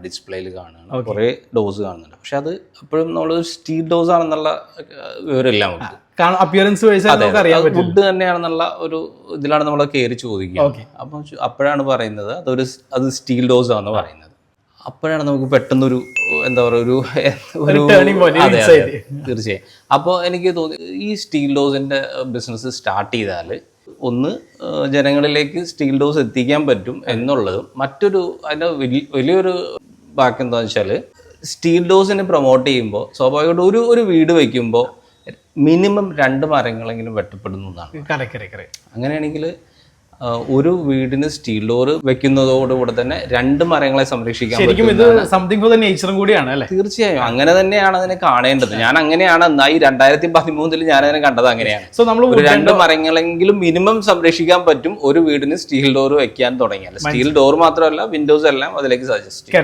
ഡിസ്പ്ലേയിൽ കാണുകയാണ്, കുറേ ഡോസ് കാണുന്നുണ്ട്. പക്ഷെ അത് അപ്പോഴും നമ്മൾ സ്റ്റീൽ ഡോസ് ആണെന്നുള്ള വിവരമില്ല നമുക്ക്. വുഡ് തന്നെയാണെന്നുള്ള ഒരു ഇതിലാണ് നമ്മൾ കയറി ചോദിക്കുക. അപ്പം അപ്പോഴാണ് പറയുന്നത് അത് സ്റ്റീൽ ഡോസ് ആണെന്ന് പറയുന്നത്. അപ്പോഴാണ് നമുക്ക് പെട്ടെന്നൊരു എന്താ പറയുക ഒരു തീർച്ചയായും. അപ്പോൾ എനിക്ക് തോന്നി ഈ സ്റ്റീൽ ഡോസിൻ്റെ ബിസിനസ് സ്റ്റാർട്ട് ചെയ്താൽ ഒന്ന് ജനങ്ങളിലേക്ക് സ്റ്റീൽ ഡോസ് എത്തിക്കാൻ പറ്റും എന്നുള്ളതും, മറ്റൊരു അതിൻ്റെ വലിയൊരു ബാക്കി എന്താണെന്ന് വെച്ചാൽ സ്റ്റീൽ ഡോസിനെ പ്രൊമോട്ട് ചെയ്യുമ്പോൾ സ്വാഭാവികമായിട്ട് ഒരു വീട് വയ്ക്കുമ്പോൾ മിനിമം 2 മരങ്ങളെങ്കിലും വെട്ടപ്പെടുന്നു എന്നാണ്. അങ്ങനെയാണെങ്കിൽ ഒരു വീടിന് സ്റ്റീൽ ഡോർ വെക്കുന്നതോടുകൂടെ തന്നെ 2 മരങ്ങളെ സംരക്ഷിക്കാൻ കൂടിയാണ്. തീർച്ചയായും അങ്ങനെ തന്നെയാണ് അതിനെ കാണേണ്ടത്. ഞാൻ അങ്ങനെയാണ് ഈ 2013 ഞാൻ അതിനെ കണ്ടത് അങ്ങനെയാണ്. 2 മരങ്ങളെങ്കിലും മിനിമം സംരക്ഷിക്കാൻ പറ്റും ഒരു വീടിന് സ്റ്റീൽ ഡോർ വെക്കാൻ തുടങ്ങിയാൽ. സ്റ്റീൽ ഡോർ മാത്രമല്ല, വിൻഡോസ് എല്ലാം അതിലേക്ക് സജസ്റ്റ് ചെയ്യും.